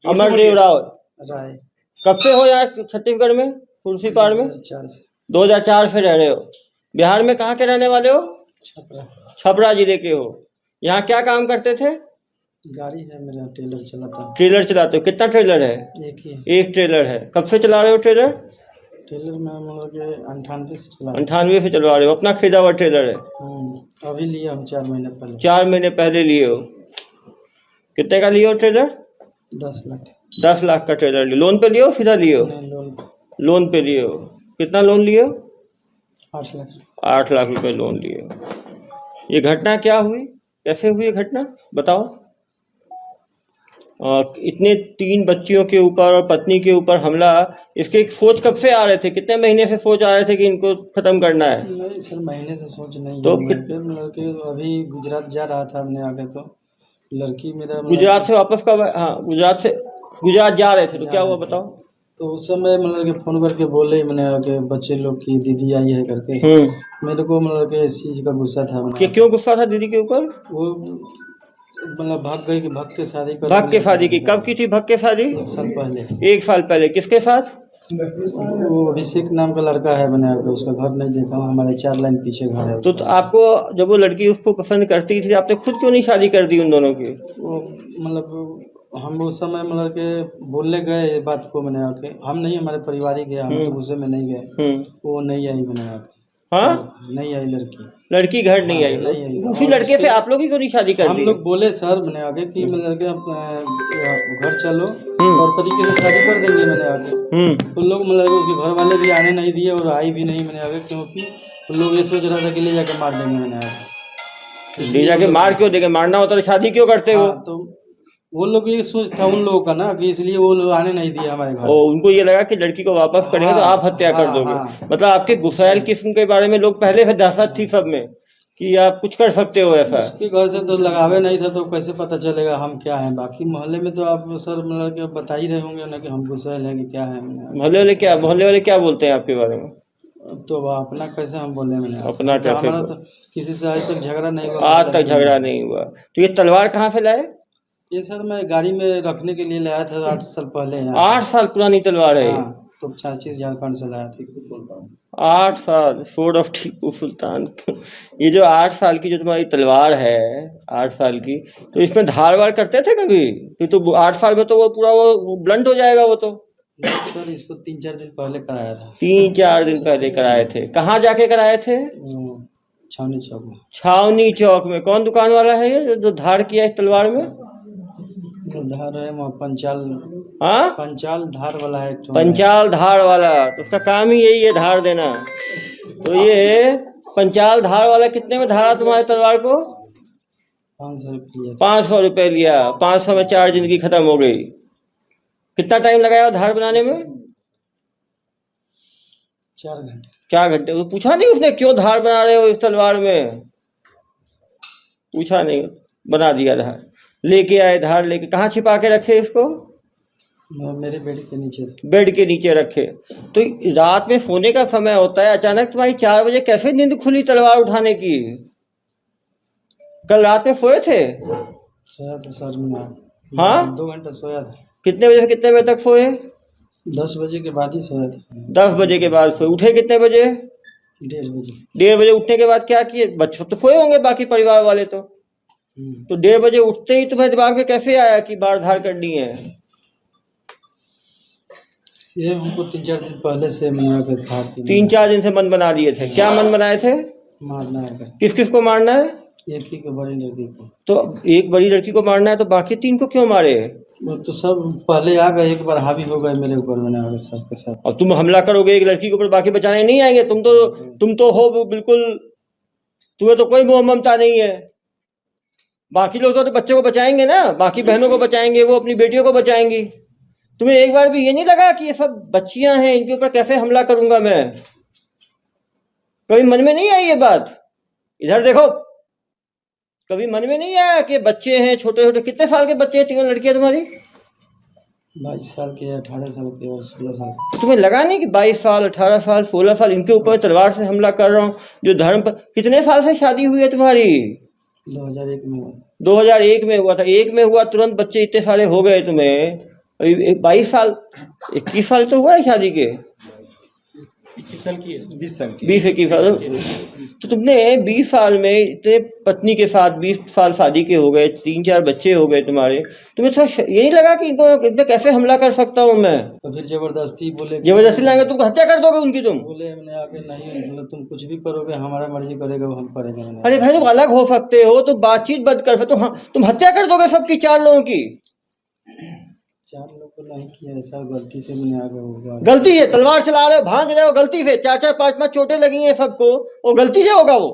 अमरदेव राव राय। कब से हो यहाँ छत्तीसगढ़ में, खुर्सीपार में? 2004 से। 2004 से रह रहे हो। बिहार में कहाँ के रहने वाले हो? छपरा। छपरा जिले के हो। यहाँ क्या काम करते थे? गाड़ी है मेरा, ट्रेलर चलाता हूँ। ट्रेलर चलाते हो? कितना ट्रेलर है? एक ही है। एक ट्रेलर है। कब से चला रहे हो ट्रेलर? ट्रेलर में हम लोग 98 से चला। 98 से चलवा रहे हो। अपना खरीदा हुआ ट्रेलर है? अभी लिया हूँ 4 महीने पहले। 4 महीने पहले लिए हो। कितने का लिए हो ट्रेलर? 10 लाख। 10 लाख का ट्रेलर लिए। लोन पे लिए हो सीधा लिए हो? लोन। लोन पे लिए हो। कितना लोन लिए हो? 8 लाख। 8 लाख रुपए लोन लिए हो। ये घटना क्या हुई, कैसे हुई ये घटना बताओ? इतने 3 बच्चियों के ऊपर और पत्नी के ऊपर हमला, इसके सोच कब से आ रहे थे? कितने महीने से सोच आ रहे थे कि इनको खत्म करना है? नहीं सर, महीने से सोच नहीं तो है। लड़के अभी गुजरात जा रहा था हमने आगे, तो लड़की मेरा गुजरात से वापस कब? हाँ, गुजरात जा रहे थे तो क्या हुआ बताओ? तो उस समय मतलब के फोन करके बोले मैंने के बच्चे लोग की दीदी आई है करके। मेरे को मतलब के इस चीज का गुस्सा था। क्यों गुस्सा था दीदी के ऊपर? वो मतलब भाग गई कि भग के शादी कर। भग के शादी की? कब की थी भग के शादी? 1 साल पहले। 1 साल पहले। किसके साथ? वो अभिषेक नाम का लड़का है, बना के उसका घर नहीं देखा, हमारे 4 लाइन पीछे घर है। तो आपको जब वो लड़की उसको पसंद करती थी, आपने खुद क्यों नहीं शादी कर दी उन दोनों की? वो मतलब हम उस समय मतलब के बोलने गए ये बात को, मैंने आके हम नहीं, हमारे परिवार गए, हम तो गुस्से में नहीं गए। वो नहीं आई, मैंने आके। हाँ, नहीं आई लड़की घर नहीं आई। नहीं आई। उसी लड़के से आप लोग ही क्यों नहीं शादी कर दी? हम लोग बोले सर मैंने आगे कि मतलब के घर चलो और तरीके से शादी कर देंगे, मैंने आगे। तो लोग मतलब उसके घर वाले भी आने नहीं दिए और आई भी नहीं, मैंने आगे, क्योंकि तो लोग ये सोच रहा था कि ले जाके मार देंगे, मैंने आगे। ले जाके मार क्यों देंगे? मारना होता तो शादी क्यों करते हो? तो वो लोग ये सोच था उन लोगों का ना, कि इसलिए वो लोग आने नहीं दिए हमारे घर। उनको ये लगा कि लड़की को वापस करेंगे तो आप हत्या कर दोगे। मतलब आपके गुस्सैल किस्म के बारे में लोग पहले से दहशत थी सब में कि आप कुछ कर सकते हो ऐसा। उसके घर से तो लगावे नहीं था, तो कैसे पता चलेगा हम क्या हैं? बाकी मोहल्ले में तो आप सर मतलब के बता ही रहे होंगे ना कि हम गुस्सैल हैं कि क्या है। मोहल्ले वाले क्या बोलते हैं आपके बारे में? तो अपना कैसे हम बोले? मैंने अपना तो हमारा तो किसी से आज तक झगड़ा नहीं हुआ। आज तक झगड़ा नहीं हुआ। तो ये तलवार कहाँ से लाए? ये सर मैं गाड़ी में रखने के लिए लाया था 8 साल पहले। 8 साल पुरानी तलवार है? तो चाचीस झारखंड से लाया था। 8 साल, स्वॉर्ड ऑफ टीपू सुल्तान। ये जो 8 साल की जो तुम्हारी तलवार है, 8 साल की, तो इसमें धार वार करते थे कभी? तो 8 साल में तो वो पूरा वो ब्लंट हो जाएगा वो तो। सर इसको 3-4 दिन पहले कराया था। 3-4 दिन पहले कराए थे? कहाँ जाके कराए थे? छावनी चौक में। छावनी चौक में? कौन दुकान वाला है ये जो धार किया इस तलवार में? धार है वहाँ पंचाल। हाँ, पंचाल धार वाला है। पंचाल धार वाला, तो उसका काम ही यही है धार देना। तो ये पंचाल धार वाला कितने में धारा तुम्हारे तलवार को? 500 रुपये। 500 रुपये लिया। 500 में 4 जिंदगी खत्म हो गई। कितना टाइम लगाया धार बनाने में? 4 घंटे। 4 घंटे। वो पूछा नहीं उसने क्यों धार बना रहे हो इस तलवार में? पूछा नहीं, बना दिया धार। लेके आए धार, लेके कहाँ छिपा के रखे इसको? मेरे बेड के नीचे। बेड के नीचे रखे। तो रात में सोने का समय होता है, अचानक तुम्हारी 4 बजे कैसे नींद खुली तलवार उठाने की? कल रात में सोए थे? सोया था सर मैं। हाँ, 2 घंटा सोया था। कितने बजे से कितने बजे तक सोए? 10 बजे के बाद ही सोया था। 10 बजे के बाद सोए। उठे कितने बजे? 1:30 बजे। 1:30 बजे उठने के बाद क्या किए? बच्चे तो सोए होंगे बाकी परिवार वाले तो 1:30 बजे उठते ही तुम्हें दिमाग में कैसे आया कि बार धार करनी है? ये हमको 3-4 दिन पहले से मना के था। 3-4 दिन से मन बना लिए थे। क्या मन बनाए थे? मारना है। किस किस को मारना है? एक ही को, बड़ी लड़की को। तो एक बड़ी लड़की को मारना है, तो बाकी 3 को क्यों मारे? वो तो सब पहले आ गए, एक बार हावी हो गए मेरे ऊपर, मैंने आगे सबके सब। और तुम हमला करोगे एक लड़की के ऊपर, बाकी बचाने नहीं आएंगे? तुम तो हो बिल्कुल, तुम्हें तो कोई मोह ममता नहीं है। बाकी लोग तो बच्चे को बचाएंगे ना, बाकी बहनों को बचाएंगे, वो अपनी बेटियों को बचाएंगी। तुम्हें एक बार भी ये नहीं लगा कि ये सब बच्चियां हैं, इनके ऊपर कैसे हमला करूंगा मैं? कभी मन में नहीं आई ये बात? इधर देखो, कभी मन में नहीं आया कि बच्चे हैं छोटे छोटे? कितने साल के बच्चे हैं 3 लड़कियां तुम्हारी? 22 साल के, 18 साल के और 16 साल के। तुम्हें लगा नहीं कि 22 साल, 18 साल, 16 साल इनके ऊपर तलवार से हमला कर रहा हूँ जो धर्म पर? कितने साल से शादी हुई है तुम्हारी? 2001 में। 2001 में हुआ था। 1 में हुआ तुरंत बच्चे इतने सारे हो गए तुम्हें, अभी 22 साल 21 साल तो हुआ है शादी के, 21 साल की है, 20 साल की। 20-21 साल। तो तुमने 20 साल में इतने पत्नी के साथ 20 साल शादी के हो गए, 3-4 बच्चे हो गए तुम्हारे, तुम्हें थोड़ा ये नहीं लगा कि इनको इस पे कैसे हमला कर सकता हूँ मैं? तो फिर जबरदस्ती बोले, जबरदस्ती लाएंगे तुम हत्या कर दोगे उनकी तुम? बोले मैंने आके नहीं, मतलब तुम कुछ भी करोगे, हमारा मर्जी करेगा वो हम करेंगे। मैंने अरे भाई तुम अलग हो सकते हो तो बातचीत बंद कर, तुम हत्या कर दोगे सबकी, 4 लोगों की। 4 लोग को नहीं किया है सर, गलती से मैंने आगे होगा। गलती है, तलवार चला रहे हो, भांज रहे हो, गलती से 4-4 5-5 चोटें लगी हैं सबको, और गलती से होगा वो?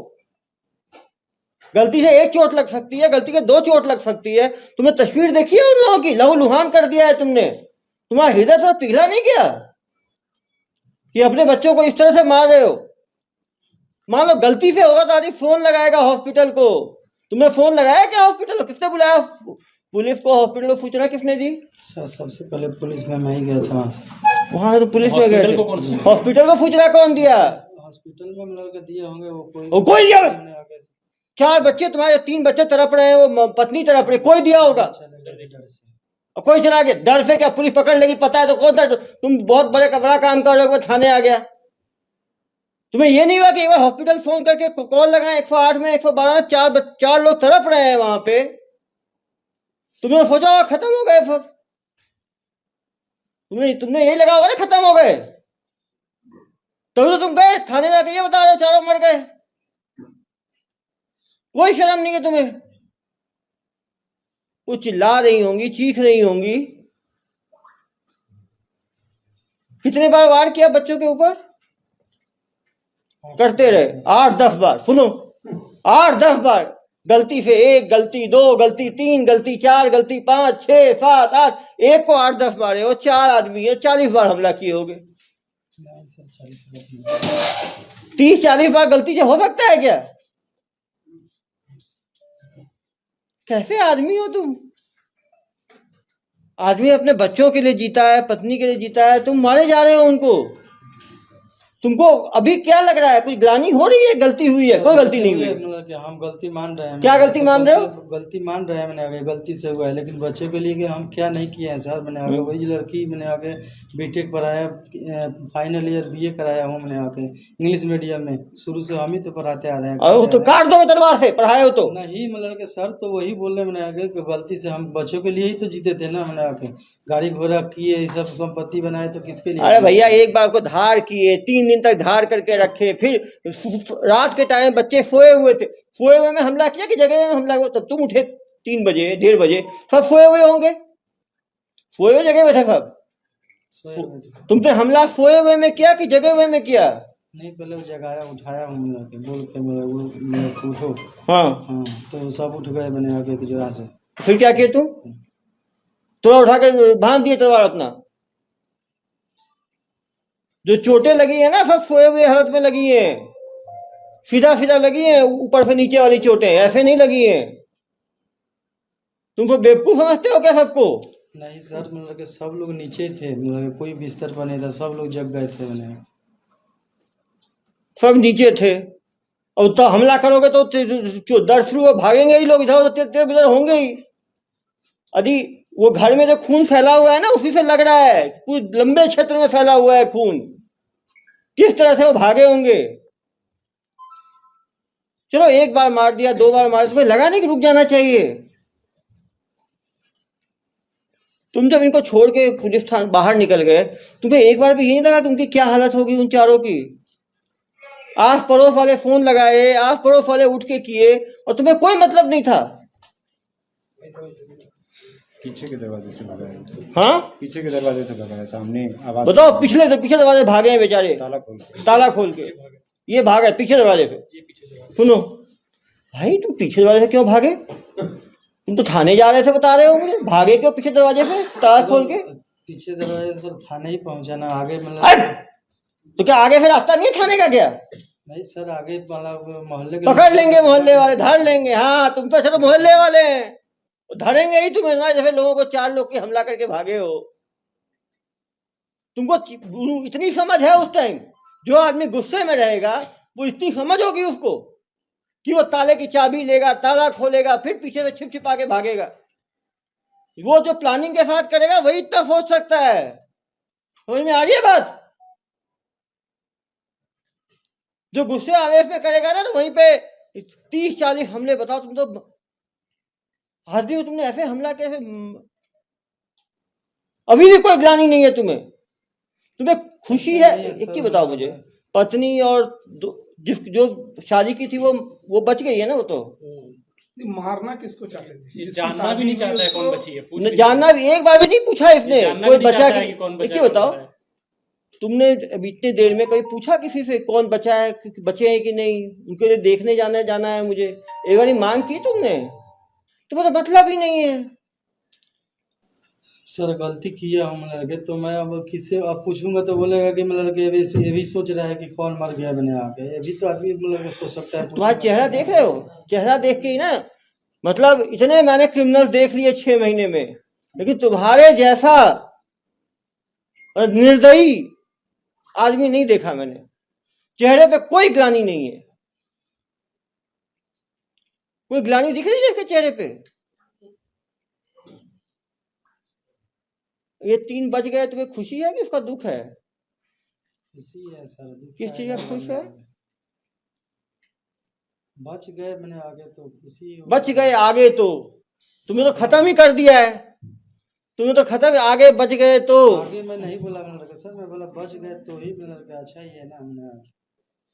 गलती से 1 चोट लग सकती है, गलती से 2 चोट लग सकती है। तुमने तस्वीर देखी है उन लोगों की? लहू लुहान कर दिया है तुमने। तुम्हारा हृदय थोड़ा पिघला नहीं क्या कि अपने बच्चों को इस तरह से मार रहे हो? मान लो गलती से होगा तो आदमी फोन लगाएगा हॉस्पिटल को। तुमने फोन लगाया क्या हॉस्पिटल को? किसने बुलाया पुलिस को? हॉस्पिटल को सूचना किसने दी? सर सबसे पहले पुलिस में मैं ही गया था वहाँ से। वहां से तो पुलिस में गए हॉस्पिटल थे। को कौन सा? हॉस्पिटल को सूचना कौन दिया? हॉस्पिटल में मतलब के दिए होंगे वो कोई दिया? मैंने आगे से 4 बच्चे तुम्हारे, 3 बच्चे तड़प रहे हैं, वो पत्नी तड़प रही, कोई दिया होगा? डर से। और कोई चला गया? डर से क्या? पुलिस पकड़ लेगी पता है तो कौन था? तुम बहुत बड़ा काम कर रहे हो, थाने आ गया। तुम्हें ये नहीं हुआ कि एक बार हॉस्पिटल फोन करके कॉल लगाए 108 में, 112 में, 4 लोग तड़प रहे हैं वहां पे, तुमने सोचा होगा खत्म हो गए फिर? तुमने यही लगा होगा ना खत्म हो गए, तभी तो तुम गए थाने में आके ये बता रहे हो 4 मर गए। कोई शर्म नहीं है तुम्हें? वो चिल्ला रही होंगी, चीख रही होंगी। कितने बार वार किया बच्चों के ऊपर? करते रहे 8-10 बार। सुनो, 8-10 बार। गलती से 1 गलती, 2 गलती, 3 गलती, 4 गलती, 5 6 7 8, एक को 8-10 मारे हो, 4 आदमी है, 40 बार हमला किए होगे। 30-40 बार गलती से हो सकता है क्या? कैसे आदमी हो तुम? आदमी अपने बच्चों के लिए जीता है, पत्नी के लिए जीता है, तुम मारे जा रहे हो उनको। तुमको अभी क्या लग रहा है? कुछ ग्लानि हो रही है? गलती हुई है? कोई गलती नहीं हुई है। मतलब कि हम गलती मान रहे हैं। क्या गलती मान रहे हो? गलती मान रहे हैं, मैंने आगे गलती से हुआ है, लेकिन बच्चे के लिए कि हम क्या नहीं किए हैं सर। मैंने आगे वही लड़की, मैंने आगे बीटेक पढ़ाया, फाइनल ईयर बीए कराया हूँ मैंने आगे इंग्लिश मीडियम में। शुरू से हम ही तो पढ़ाते आ रहे हैं। और तो काट दो तलवार से, पढ़ाए हो तो नहीं, मतलब कि सर तो वही बोल रहे मैंने आगे कि गलती से हम बच्चों के लिए ही तो जीते थे ना। मैंने आगे गाड़ी घोड़ा किए, ये सब संपत्ति बनाए, तो किसके लिए? अरे भैया, एक बार को धार किए, 3 दिन तक धार करके रखे, फिर रात के टाइम बच्चे सोए हुए थे, सोए हुए में हमला किया कि जगह में हमला हुआ? तब तुम उठे 3 बजे 1:30 बजे, सब सोए हुए होंगे, सोए हुए जगह में थे सब। तुमने हमला सोए हुए में किया कि जगह हुए में किया? नहीं, पहले जगाया, उठाया हूँ मैंने आके, बोल के मेरे उठो। हाँ, तो सब उठ गए मैंने आगे की जगह से। फिर क्या किया तुम? थोड़ा उठा के बांध दिए तलवार अपना। जो चोटें लगी है ना, सब सोए हुए हालत में लगी हैं, सीधा सीधा लगी हैं, ऊपर से नीचे वाली चोटें ऐसे नहीं लगी हैं। तुमको बेवकूफ समझते हो क्या सबको? नहीं सर, मतलब कि सब लोग नीचे थे, मतलब कोई बिस्तर पर नहीं था, सब लोग जग गए थे। मैंने सब नीचे थे, और तो हमला करोगे तो दर्द शुरू भागेंगे ही लोग, इधर उधर होंगे ही। यदि वो घर में जो खून फैला हुआ है ना, उसी से लग रहा है, कुछ लंबे क्षेत्र में फैला हुआ है खून, किस तरह से वो भागे होंगे। चलो 1 बार मार दिया, 2 बार मार दिया, तुम्हें लगा नहीं कि रुक जाना चाहिए? तुम जब इनको छोड़ के पुलिस थाने बाहर निकल गए, तुम्हें एक बार भी ये नहीं लगा कि उनकी क्या हालत होगी उन 4 की? आस पड़ोस वाले फोन लगाए, आस पड़ोस वाले उठ के किए, और तुम्हें कोई मतलब नहीं था। पीछे के दरवाजे से भागा है। हाँ, पीछे के दरवाजे से भागा है, सामने आवाज। बताओ, पीछे दरवाजे भागे हैं बेचारे, ताला खोल के ये भागे पीछे दरवाजे पे। सुनो भाई, तुम पीछे दरवाजे से क्यों भागे? तुम तो थाने जा रहे थे बता रहे हो मुझे, भागे क्यों पीछे दरवाजे पे ताला खोल के? पीछे दरवाजे सर थाने ही पहुंचा ना, आगे मतलब तो क्या आगे फिर रास्ता नहीं है थाने का क्या? नहीं सर, आगे मोहल्ले पकड़ लेंगे, मोहल्ले वाले धर लेंगे। हाँ, तुम तो चलो मोहल्ले वाले हैं, धरेंगे ही तुम्हें ना, जैसे लोगों को 4 लोग के हमला करके भागे हो। तुमको इतनी समझ है उस टाइम? जो आदमी गुस्से में रहेगा वो इतनी समझ होगी उसको कि वो ताले की चाबी लेगा, ताला खोलेगा, फिर पीछे से छिप छिपा के भागेगा। वो जो प्लानिंग के साथ करेगा वही इतना सोच सकता है। समझ में आ रही है बात? जो गुस्से आवेश में करेगा ना, तो वहीं पे 30-40 हमले। बताओ, तुम तो आदमी हो, तुमने ऐसे हमला कैसे? अभी भी कोई ग्लानि नहीं है तुम्हें? तुम्हें खुशी है? एक ही बताओ मुझे, पत्नी और जो शादी की थी वो बच गई है ना? वो तो मारना किसको चाहते थे? ये जानना भी नहीं चाहता है कौन बची है, पूछ भी जानना भी एक बार भी नहीं पूछा इसने। जानना कोई भी नहीं बचा चाहता है कि कि कौन एक बचा ही कौन बताओ, मरा है। तुमने अभी इतने देर में कभी पूछा किसी से कौन बचा है, बचे हैं कि नहीं? उनके लिए देखने जाना है मुझे, एक बार मांग की तुमने? तुम्हें तो मतलब ही नहीं है। सर गलती किया हूँ मैं लड़के, तो मैं अब किससे अब पूछूंगा तो बोलेगा कि मैं लड़के ये भी सोच रहा है कि कौन मर गया मैंने आके। ये भी तो आदमी मतलब सोच सकता है। तुम्हारा चेहरा देख रहे हो? चेहरा देख के ही ना, मतलब इतने मैंने क्रिमिनल देख लिए 6 महीने में, लेकिन तुम्हारे जैसा निर्दयी आदमी नहीं देखा मैंने। चेहरे पे कोई ग्लानि नहीं है। कोई ग्लानि दिख रही है इसके चेहरे पे? ये 3 बच गए, तुम्हें खुशी है कि उसका दुख है? खुशी है सर। किस चीज का खुश है? बच गए मैंने आगे तो खुशी। बच गए आगे तो तुमने तो खत्म ही कर दिया है। तुमने तो खत्म, आगे बच गए तो। आगे मैं नहीं बोला मैंने लड़का सर, मैं बोला बच गए तो ही मैंने लड़का। अच्छा ही है ना, मैंने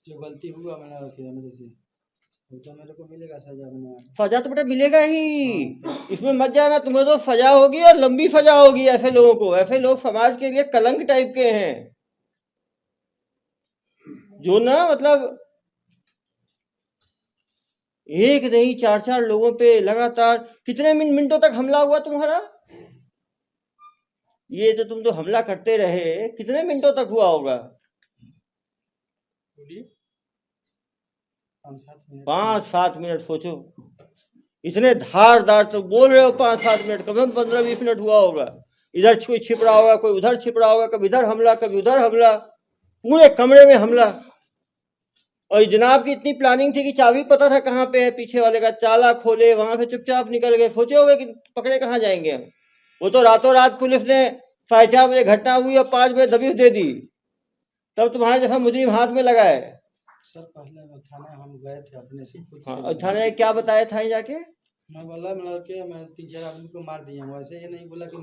जो गलती हुआ मैंने किया मेरे से, तो मेरे को मिलेगा सजा। मैंने सजा तो बेटा मिलेगा ही, इसमें मत जाना। तुम्हें तो सजा होगी और लंबी सजा होगी। ऐसे लोगों को, ऐसे लोग समाज के लिए कलंक टाइप के हैं, जो ना मतलब एक नहीं 4-4 लोगों पे लगातार। कितने मिनटों तक हमला हुआ तुम्हारा? ये तो तुम तो हमला करते रहे, कितने मिनटों तक हुआ होगा? 5-7 मिनट। सोचो, इतने धारदार तो बोल रहे हो 5-7 मिनट, कम से कम 15-20 मिनट हुआ होगा। इधर कोई छिप रहा होगा, कोई उधर छिप रहा होगा, कभी इधर हमला कभी उधर हमला, पूरे कमरे में हमला। और जनाब की इतनी प्लानिंग थी कि चाबी पता था कहाँ पे है, पीछे वाले का ताला खोले, वहां से चुपचाप निकल गए। सोचे होगे कि पकड़े कहाँ जाएंगे हम? वो तो रातों रात पुलिस ने 4:30 बजे घटना हुई और 5 बजे दबिश दे दी, तब तुम्हारे जैसा मुजरिम हाथ में लगा है। सर पहले थाने हम गए थे अपने से खुद हाँ, से। थाने क्या बताया था जाके? मैं बोला मैं लड़के मैं 3-4 आदमी को मार दिया हूँ। ऐसे ये नहीं बोला कि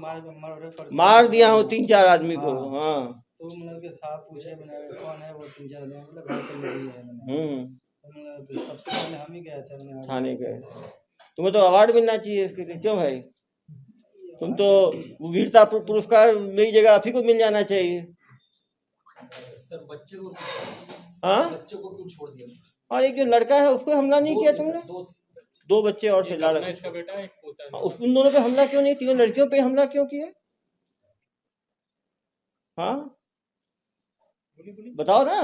मार दिया हूँ 3-4 आदमी को। हाँ, तो लड़के साहब पूछे मैंने कौन है वो 3-4 आदमी? बोला घर पे लगी है मैंने। तो सबसे पहले हम ही गए थे थाने गए। तुम्हें तो अवार्ड मिलना चाहिए इसके लिए। क्यों भाई, तुम तो वीरता पुरस्कार मेरी जगह आप ही को मिल जाना चाहिए। सर बच्चे को हाँ, बच्चे को क्यों छोड़ दिया? और एक जो लड़का है उसको हमला नहीं किया तुमने? 2 बच्चे और थे, लड़का इसका बेटा एक पोता है। उन दोनों पे हमला क्यों नहीं? 3 लड़कियों पे हमला क्यों किया? हाँ बताओ ना।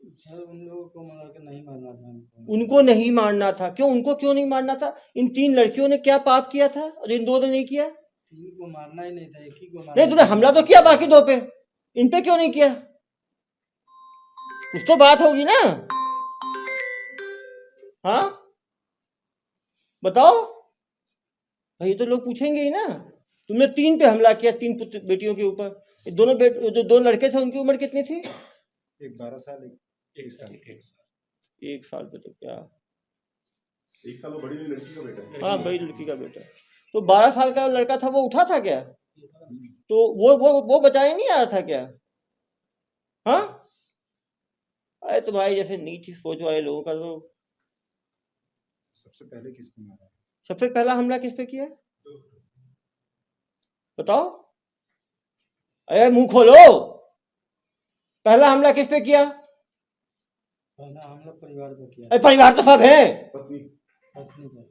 सर उन लोगों को मतलब नहीं मारना था। उनको नहीं मारना था? क्यों? उनको क्यों नहीं मारना था? इन 3 लड़कियों ने क्या पाप किया था और इन 2 ने नहीं किया? 3 को मारना ही नहीं था, एक ही को मारना। नहीं, तूने हमला तो किया बाकी 2 पे, इन पे क्यों नहीं किया? कुछ तो बात होगी ना। हाँ बताओ भाई, तो लोग पूछेंगे ही ना। तुमने 3 पे हमला किया, 3 बेटियों के ऊपर। दोनों जो 2 लड़के थे उनकी उम्र कितनी थी? एक 12 साल, एक साल। 1 साल पे तो क्या, 1 साल वो बड़ी लड़की का बेटा है। हाँ बड़ी लड़की का बेटा। तो 12 साल का लड़का था, वो उठा था क्या? तो वो बचाने नहीं आ रहा था क्या? हाँ, अरे तुम्हारी जैसे नीच सोच वाले लोगों का तो। सबसे पहले किसको मारा? सबसे पहला हमला किस पे किया बताओ? अरे मुंह खोलो, पहला हमला किस पे किया? पहला हमला परिवार पे किया। अरे परिवार तो सब है।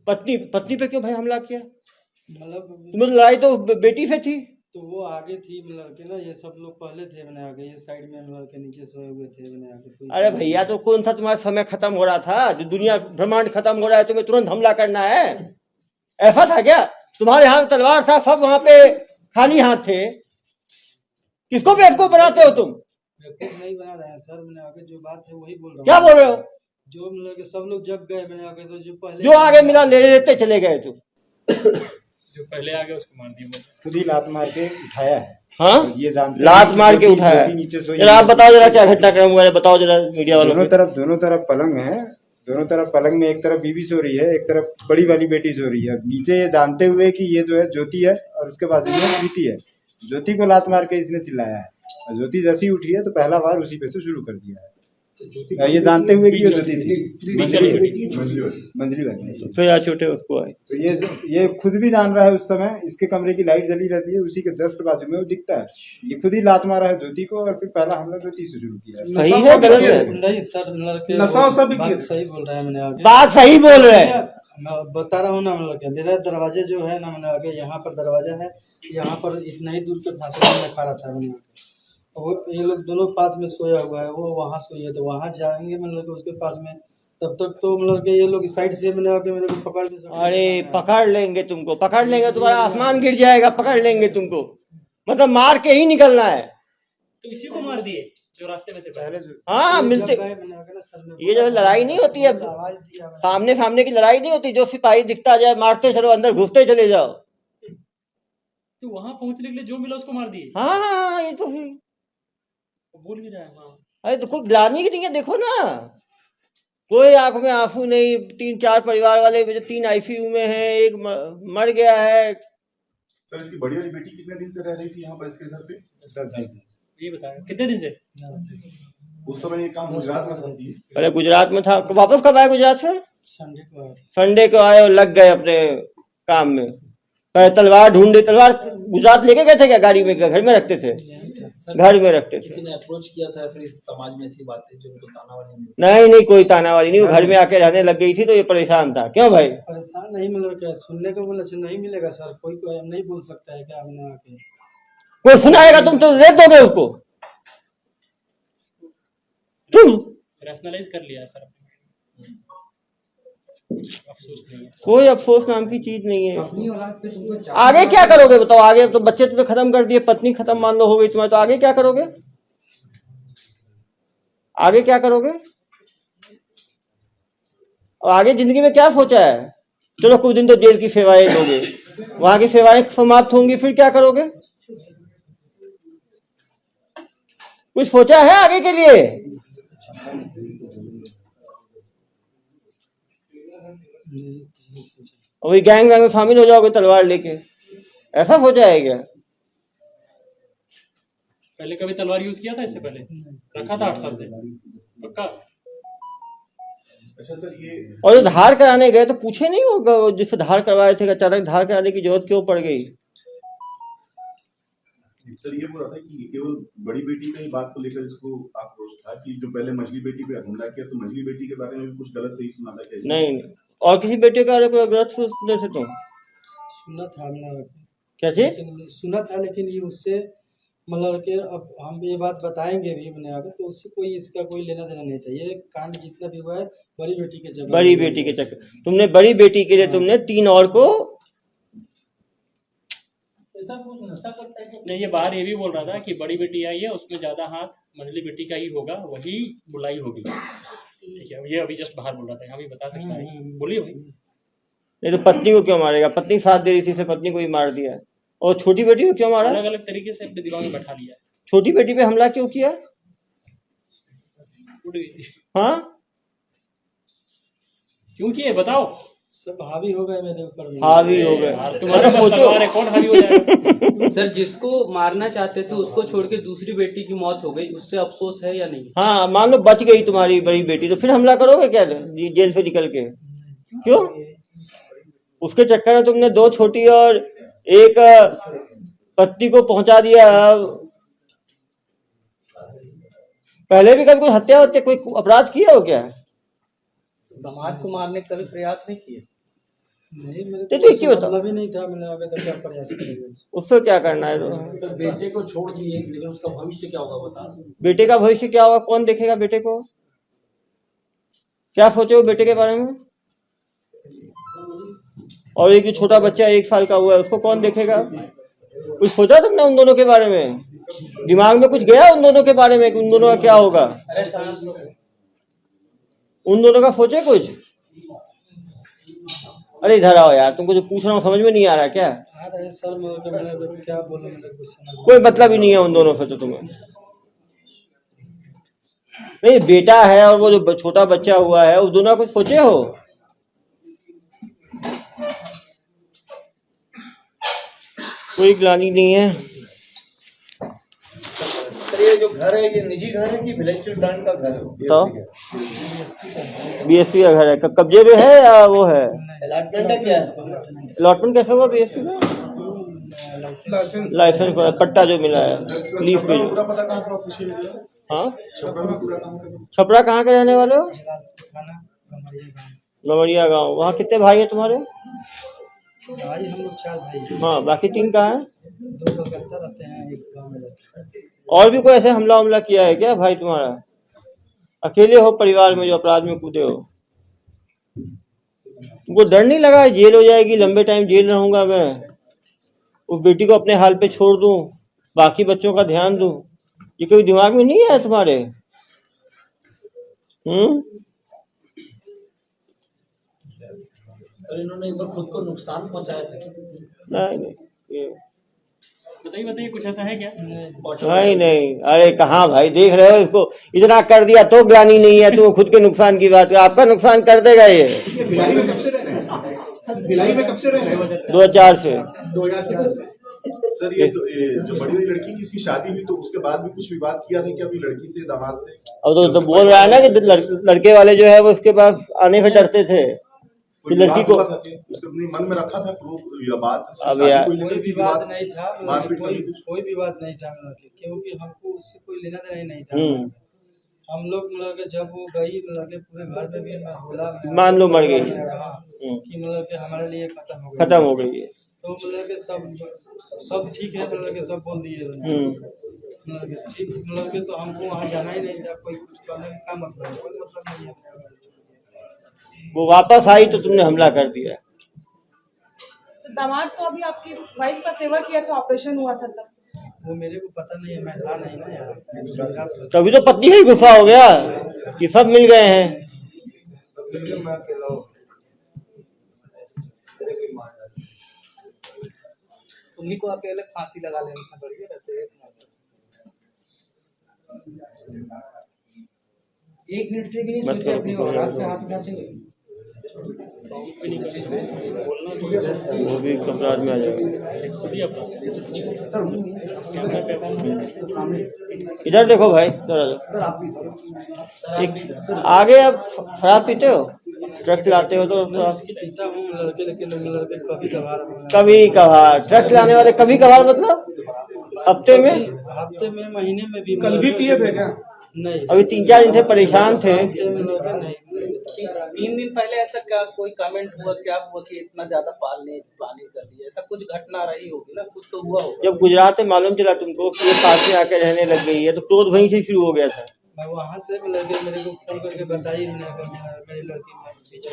पत्नी पत्नी पे क्यों भाई हमला किया? मतलब तुम्हें लड़ाई तो बेटी से थी। तो वो आगे थी लड़के ना, ये सब लोग पहले थे मैंने आगे, ये साइड में लड़के नीचे सोए हुए थे मैंने आगे। तो अरे भैया, तो कौन था तुम्हारा समय खत्म हो रहा था, जो दुनिया ब्रह्मांड खत्म हो रहा है, तुम्हें तुरंत हमला करना है? ऐसा था क्या? तुम्हारे हाथ तलवार था, सब वहां पे खाली हाथ थे। किसको बेवकूफ बनाते हो तुम? बेवकूफ नहीं बना रहे हैं सर, मैंने आगे जो बात है वही बोल रहा हूँ। क्या बोल रहे हो? जो लड़के सब लोग जग गए मैंने आगे, तो जो पहले जो आगे मिला ले लेते चले गए तुम। जो पहले आ गया उसको मार दिया। खुद ही लात मार के उठाया है। हाँ, और ये जानते लात हैं कि मार के ज्योति- उठाया। ज्योति नीचे सोई जरा आप है। बताओ जरा क्या घटनाक्रम हुआ है, बताओ जरा मीडिया वालों को। दोनों तरफ पलंग है। दोनों तरफ पलंग में एक तरफ बीवी सो रही है, एक तरफ बड़ी वाली बेटी सो रही है। नीचे ये जानते हुए कि ये जो है ज्योति है और उसके बाजू में प्रीति है, ज्योति को लात मार के इसने चिल्लाया है। और ज्योति जैसी उठी है तो पहला बार उसी पे से शुरू कर दिया है, ये जानते हुए कि ये ज्योति थी मंजली वाली। फिर आज छोटे उसको आए। तो ये खुद भी जान रहा है, उस समय इसके कमरे की लाइट जली रहती है, उसी के जस्ट बाजू में वो दिखता है। ये खुद ही लात मारा है ज्योति को और फिर पहला हमला ज्योति से शुरू किया है। सही है गलत है? नहीं सर, लड़के नशा वशा भी किया? बात सही बोल रहा है। मैंने आगे बात सही बोल रहे हैं। मैं बता रहा हूँ ना, मैंने लड़के मेरा दरवाजे जो है ना, मैंने आगे यहाँ पर दरवाजा है, यहाँ पर इतना ही दूर के फासले में खड़ा था। मैंने आगे वो ये लोग दोनों पास में सोया हुआ है, वो वहाँ सोई है, तो वहाँ जाएंगे मतलब उसके पास में, तब तक तो मतलब ये लोग साइड से मैंने आके मेरे को पकड़ भी सकते। अरे पकड़ लेंगे तुमको, पकड़ लेंगे, तुम्हारा आसमान गिर जाएगा, पकड़ लेंगे तुमको। मतलब मार के ही निकलना है। तो इसी को मार दिए जो रास्ते में थे पहले। हाँ मिलते, ये जो लड़ाई नहीं होती है, सामने सामने की लड़ाई नहीं होती, जो सिपाही दिखता जाए मारते चलो, अंदर घुसते चले जाओ। तो वहां पहुंचने के लिए जो मिला उसको मार दिए। हाँ ये तो है। बोल भी रहा है। हाँ, अरे तो कोई ग्लानी की नहीं है, देखो ना, कोई आंख में आंसू नहीं। 3-4 परिवार वाले 3 आईसीयू में हैं, एक मर गया है। सर इसकी बड़ी वाली बेटी कितने दिन से रह रही थी यहाँ पर इसके घर पे? 10 दिन। ये बताया कितने दिन से? उस समय ये काम गुजरात में करती है। पहले गुजरात में था, वापस कब आए गुजरात से? संडे को आया। संडे को आए और लग गए अपने काम में। पहले तलवार ढूंढे, तलवार गुजरात लेके गए थे क्या? गाड़ी में, घर में रखते थे, घर में रखते थे। किसी ने अप्रोच किया था फिर इस समाज में ऐसी बातें जो उनको ताना वाली नहीं कोई ताना वाली नहीं, वो घर में आके रहने लग गई थी तो ये परेशान था। क्यों भाई? परेशान नहीं मिल रहा, सुनने को बोला नहीं मिलेगा सर, कोई नहीं बोल सकता है क्या हमने आके। कोई सुनाएगा, तुम तो रेप दोगे उसको, तुम रैशनलाइज कर लिया सर। कुछ अफसोस नहीं है। कोई अफसोस नाम की चीज नहीं है। आगे क्या करोगे बताओ? आगे तो बच्चे तुम्हें खत्म कर दिए, पत्नी खत्म मान लो हो गई तुम्हारी, तो आगे क्या करोगे? आगे क्या करोगे? और आगे जिंदगी में क्या सोचा है? चलो कुछ दिन तो जेल की सेवाएं लोगे, वहां की सेवाएं समाप्त होंगी, फिर क्या करोगे? कुछ सोचा है आगे के लिए? और वही गैंग में शामिल हो जाओगे तलवार लेके, ऐसा हो जाएगा? पहले कभी तलवार यूज किया था इससे पहले? रखा था 8 साल से पक्का। अच्छा सर ये और जो धार कराने गए तो पूछे नहीं होगा जिससे धार करवाए थे, अचानक धार कराने की जरूरत क्यों पड़ गई? सर ये बोल रहा था कि केवल बड़ी बेटी का ही बात को लेकर इसको आक्रोश था कि जो पहले मछली बेटी पे हमला किया, तो मछली बेटी के बारे में भी कुछ गलत सही सुना था क्या? नहीं, और किसी बेटे का गलत सुनते थे तुम? सुना था हमने, क्या चीज सुना था, लेकिन ये उससे मतलब कि अब हम ये बात बताएंगे भी मैंने आगे, तो उससे कोई इसका कोई लेना देना नहीं था। ये कांड जितना भी हुआ है बड़ी बेटी के चक्कर, बड़ी बेटी के चक्कर, तुमने बड़ी बेटी के लिए तुमने 3 और को। ऐसा कुछ नशा करता है कि नहीं, ये बाहर ये भी बोल रहा था कि बड़ी बेटी आई है उसमें ज्यादा हाथ मझली बेटी का ही होगा, वही बुलाई होगी। ठीक है, ये अभी जस्ट बाहर बोल रहा था, यहाँ भी बता सकता है। बोलिए भाई। नहीं तो पत्नी को क्यों मारेगा? पत्नी साथ दे रही थी, पत्नी को ही मार दिया। और छोटी बेटी को क्यों मारा? अलग अलग तरीके से अपने दिमाग में बैठा लिया है। छोटी बेटी पे हमला क्यों किया? टूट गई। हाँ क्यों किए बताओ? सब हावी हो गए मेरे ऊपर, हावी हो गए। यार तुम्हारा तलवार है, कौन हावी हो जाएगा? सर जिसको मारना चाहते थे उसको छोड़ के दूसरी बेटी की मौत हो गई, उससे अफसोस है या नहीं? हाँ मान लो बच गई तुम्हारी बड़ी बेटी, तो फिर हमला करोगे क्या जेल से निकल के? क्यों? उसके चक्कर में तुमने 2 छोटी और 1 पत्नी को पहुंचा दिया। पहले भी कभी कोई हत्या कोई अपराध किया हो क्या? दामाद को मारने का कभी प्रयास नहीं किए? नहीं, मेरे तो को क्यों मतलब ही नहीं था। मैंने आगे तक क्या प्रयास करेंगे, उससे क्या करना है? सर बेटे को छोड़ दिए, लेकिन उसका भविष्य क्या होगा बता। बेटे का भविष्य क्या होगा? कौन देखेगा बेटे को? क्या सोचे हो बेटे के बारे में? और एक जो छोटा बच्चा 1 साल का हुआ है उसको कौन देखेगा? कुछ सोचा तुमने उन दोनों के बारे में? दिमाग में कुछ गया उन दोनों के बारे में कि उन दोनों का क्या होगा? उन दोनों का सोचे कुछ? अरे इधर आओ यार, तुमको जो पूछ रहा हूँ समझ में नहीं आ रहा क्या? आ रहे हैं सर, मैंने तो क्या बोलूं, मेरे को समझ कोई मतलब ही नहीं है उन दोनों से तो तुम्हें। नहीं, बेटा है और वो जो छोटा बच्चा हुआ है, उस दोनों कुछ सोचे हो? कोई ग्लानि नहीं है। ये जो घर है ये निजी घर है कि विलेज स्टेट ब्रांड का घर है? तो बीएसपी का घर है, कब्जे में है या वो है? अलॉटमेंट है क्या? अलॉटमेंट कैसे हुआ बीएसपी का? लाइसेंस पट्टा जो मिला है लीफ पे जो। पूरा पता कहाँ का ऑफिशियल है? हाँ, छपरा में पूरा कहाँ का? छपरा कहाँ के रहने वाले हो? थाना गमरिया गांव। वहाँ कितने भाई है तुम्हारे? भाई हम लोग 4 भाई, हाँ, बाकी 3 कहाँ हैं? 2 कलकत्ता रहते हैं, 1 गाँव में रहते हैं। और भी कोई ऐसे हमला किया है क्या भाई तुम्हारा? अकेले हो परिवार में जो अपराध में कूदे हो? तुमको डर नहीं लगा जेल हो जाएगी, लंबे टाइम जेल रहूंगा मैं, उस बेटी को अपने हाल पे छोड़ दूं, बाकी बच्चों का ध्यान दूं? ये कोई दिमाग में नहीं है तुम्हारे? सर इन्होंने एक बार खुद को नुकसान पहुंचाया था। नहीं, ये बताइए कुछ ऐसा है क्या? नहीं। अरे कहाँ भाई, देख रहे हो इसको, इतना कर दिया तो ग्लानि नहीं है, तो खुद के नुकसान की बात है। आपका नुकसान कर देगा ये। भिलाई में कब से रह रहे हैं? भिलाई में कब से रह रहे हैं? 2004 से। 2004 से। सर ये जो बड़ी वाली लड़की की इसकी शादी हुई तो उसके बाद भी कुछ विवाद किया था क्या अभी लड़की से, दामाद से? अब तो बोल रहा है ना कि लड़के वाले जो है वो उसके पास आने से डरते थे कि लड़की को। उसने अपने मन में रखा था या बात? अब यार कोई विवाद नहीं था, कोई विवाद नहीं था, क्योंकि हमको उससे कोई लेना देना ही नहीं था। हम लोग मतलब कि जब वो गई मतलब कि पूरे घर में भी बोला, मान लो मर गई कि मतलब कि हमारे लिए खत्म हो गई है, तो मतलब कि सब ठीक है, मतलब कि सब बोल दिए मतलब कि ठीक, मतलब कि तो हमको वहाँ जाना ही नहीं था, कोई कुछ करने का मतलब है, कोई मतलब नहीं है अपने घर। वो वापस आई तो तुमने हमला कर दिया। तो दामाद तो अभी आपकी वाइफ का सेवा किया था, ऑपरेशन हुआ था तब? वो मेरे को पता नहीं है, मैं था नहीं ना यार। तभी तो पत्नी ही गुस्सा हो गया कि सब मिल गए हैं। तुम्ही को अकेले फांसी लगा लेना था, बढ़िया रहते। 1 मिनट के लिए सोचे अपनी औलाद पे हाथ उठाते हैं, वो भी अपराध में आ जाएगा। इधर देखो भाई, आगे अब शराब पीते हो, ट्रक लाते हो तो? पीता हूँ लड़के, लेकिन लड़के कभी कभार ट्रक लाने वाले, कभी कभार मतलब हफ्ते में महीने में भी। कल भी पिए थे क्या? नहीं, अभी 3-4 दिन से परेशान थे। 3 दिन पहले ऐसा क्या कोई कमेंट हुआ, क्या हुआ कि इतना ज्यादा पानी कर दिया? ऐसा कुछ घटना रही होगी ना, कुछ तो हुआ होगा। जब गुजरात में मालूम चला तुमको कि ये पास में आकर रहने लग गई है, तो क्रोध वहीं से शुरू हो गया था। मैं वहाँ से लड़के मेरे को फोन करके बताई, मेरी लड़की पीछे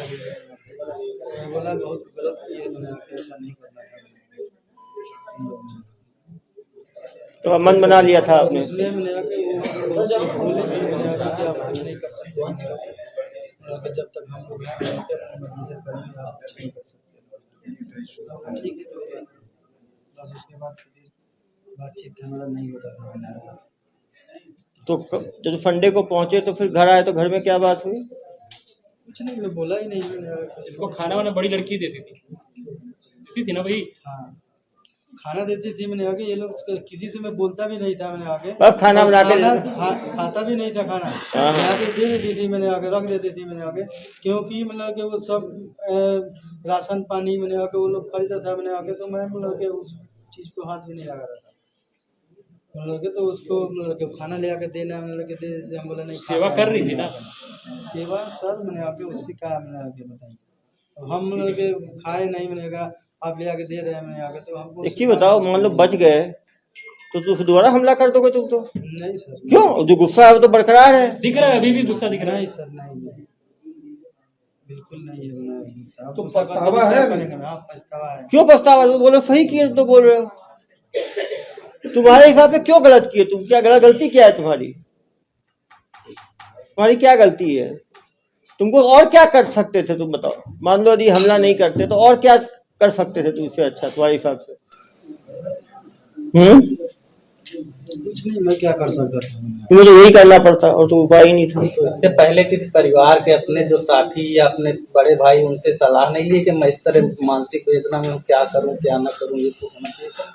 बोला बहुत गलत किए, मैंने ऐसा नहीं करना था। तो मन बना लिया था आपने? इसलिए मैंने नहीं कर सकते, जब तक हम लोग मर्जी से करेंगे, आप कुछ नहीं कर सकते। ठीक है, तो बस उसके बाद फिर बातचीत हमारा नहीं होता था। तो जब संडे को पहुंचे तो फिर घर आए तो घर में क्या बात हुई? कुछ नहीं, मैं बोला ही नहीं। इसको खाना वाना बड़ी लड़की देती थी ना भाई? हाँ, खाना देती थी। मैंने आगे ये लोग किसी से मैं बोलता भी नहीं था। मैंने आगे अब खाना बना के खाता भी नहीं था, खाना आगे दे देती थी, मैंने आगे रख देती थी। मैंने आगे क्योंकि मतलब कि वो सब राशन पानी मैंने आके वो लोग खरीदा था। मैंने आगे तो मैं मतलब कि उस चीज को हाथ भी नहीं लगा था, मतलब कि तो उसको मतलब कि खाना ले आके देना, मतलब कि दे, हम बोला नहीं। सेवा कर रही थी ना? सेवा सर मैंने आके उससे कहा, मैंने आगे बताइए, हम मतलब कि खाए नहीं, मैंने कहा आप ले आके दे रहे हैं। मैंने आगे तो हमको एक ही बताओ, मान लो बच गए तो दोबारा हमला कर दोगे तुम तो? नहीं सर। क्यों? जो गुस्सा है वो तो बरकरार है। दिख रहा है, अभी भी गुस्सा दिख रहा है। नहीं सर, नहीं बिल्कुल नहीं है। तो पछतावा है? हाँ, पछतावा है। क्यों पछतावा? तो बोलो सही किए तो बोल रहे हो। तुम्हारे हिसाब से क्यों गलत किए तुम? क्या गलती क्या है तुम्हारी क्या गलती है? तुमको और क्या कर सकते थे, तुम बताओ। मान लो यदि हमला नहीं करते तो और क्या कर सकते थे तुमसे अच्छा तुम्हारे हिसाब से? कुछ नहीं, मैं क्या कर सकता था। तुम्हें तो यही करना पड़ता और तो उपाय ही नहीं था। तो इससे पहले किसी परिवार के अपने जो साथी या अपने बड़े भाई उनसे सलाह नहीं ली कि मैं इस तरह मानसिक वेदना में हूँ, क्या करूँ क्या ना करूँ? ये तो होना चाहिए था।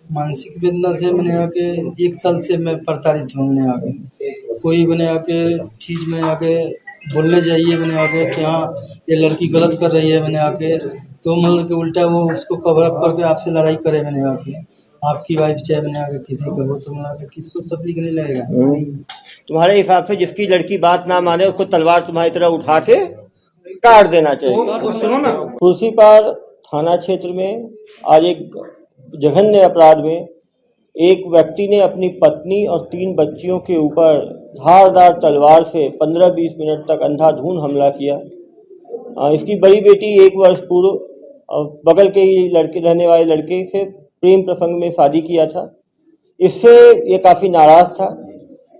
मानसिक वेदना से मैंने आके 1 साल से मैं प्रताड़ित हूँ। मैंने आके कोई मैंने आके चीज़ में आके बोलने जाइए, मैंने आके कि हाँ ये लड़की गलत कर रही है, मैंने आके तो मतलब कि उल्टा वो उसको कवर अप करके आपसे लड़ाई करे। मैंने आके आपकी वाइफ चाहे मैंने आके किसी का हो तो मैंने आके किसको तकलीफ नहीं लगेगा। तुम्हारे हिसाब से जिसकी लड़की बात ना माने उसको तलवार तुम्हारी तरह उठा के काट देना चाहिए। खुर्सीपार थाना क्षेत्र में आज एक जघन्य अपराध में एक व्यक्ति ने अपनी पत्नी और 3 बच्चियों के ऊपर धारदार तलवार से 15-20 मिनट तक अंधाधुंध हमला किया। इसकी बड़ी बेटी 1 वर्ष पूर्व बगल के ही लड़के रहने वाले लड़के से प्रेम प्रसंग में शादी किया था। इससे ये काफ़ी नाराज था।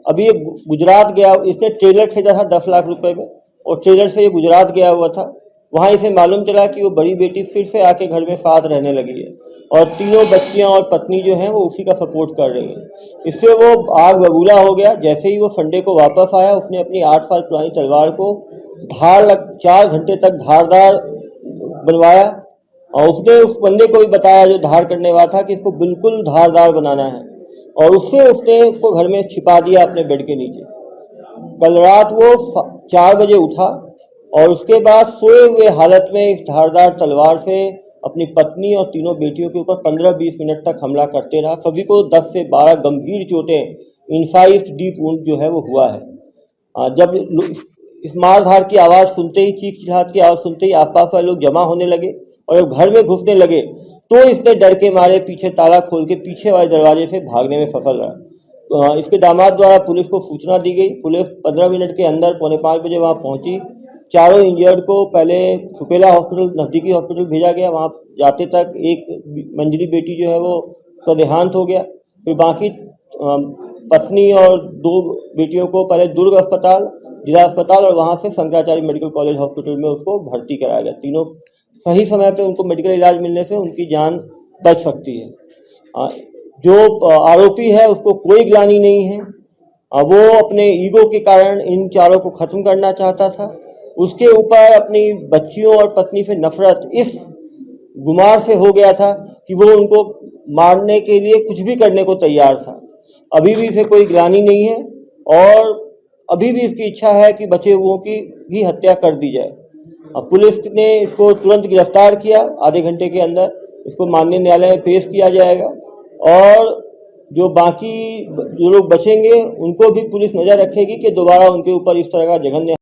अभी ये गुजरात गया, इसने ट्रेलर खरीदा था 10 लाख रुपए में और ट्रेलर से ये गुजरात गया हुआ था। वहाँ इसे मालूम चला कि वो बड़ी बेटी फिर से आके घर में साथ रहने लगी है और तीनों बच्चियां और पत्नी जो हैं वो उसी का सपोर्ट कर रही हैं। इससे वो आग बबूला हो गया। जैसे ही वो संडे को वापस आया, उसने अपनी 8 साल पुरानी तलवार को 4 घंटे तक धारदार बनवाया और उसने उस बंदे को भी बताया जो धार करने वाला था कि इसको बिल्कुल धारदार बनाना है और उससे उसने उसको घर में छिपा दिया अपने बेड के नीचे। कल रात वो 4 बजे उठा और उसके बाद सोए हुए हालत में इस धारदार तलवार से अपनी पत्नी और तीनों बेटियों के ऊपर 15-20 मिनट तक हमला करते रहा। सभी को 10 से 12 गंभीर चोटें, इनसाइड डीप वुंड जो है वो हुआ है। जब इस मारधार की आवाज़ सुनते ही, चीख चिल्लाहट की आवाज़ सुनते ही आसपास वाले लोग जमा होने लगे और जब घर में घुसने लगे तो इसने डर के मारे पीछे ताला खोल के पीछे वाले दरवाजे से भागने में सफल रहा। इसके दामाद द्वारा पुलिस को सूचना दी गई। पुलिस 15 मिनट के अंदर 4:45 बजे वहाँ पहुंची। चारों इंजर्ड को पहले सुपेला हॉस्पिटल, नजदीकी हॉस्पिटल भेजा गया। वहाँ जाते तक एक मंजली बेटी जो है वो उसका देहांत हो गया। फिर बाकी पत्नी और 2 बेटियों को पहले दुर्ग अस्पताल, जिला अस्पताल और वहाँ से शंकराचार्य मेडिकल कॉलेज हॉस्पिटल में उसको भर्ती कराया गया। तीनों सही समय पे उनको मेडिकल इलाज मिलने से उनकी जान बच सकती है। जो आरोपी है उसको कोई ग्लानि नहीं है। वो अपने ईगो के कारण इन चारों को खत्म करना चाहता था। उसके ऊपर अपनी बच्चियों और पत्नी से नफरत इस गुमार से हो गया था कि वो उनको मारने के लिए कुछ भी करने को तैयार था। अभी भी इसे कोई ग्लानि नहीं है और अभी भी इसकी इच्छा है कि बचे हुओं की भी हत्या कर दी जाए। अब पुलिस ने इसको तुरंत गिरफ्तार किया। आधे घंटे के अंदर इसको माननीय न्यायालय में पेश किया जाएगा और जो बाकी जो लोग बचेंगे उनको भी पुलिस नजर रखेगी कि दोबारा उनके ऊपर इस तरह का जघन्य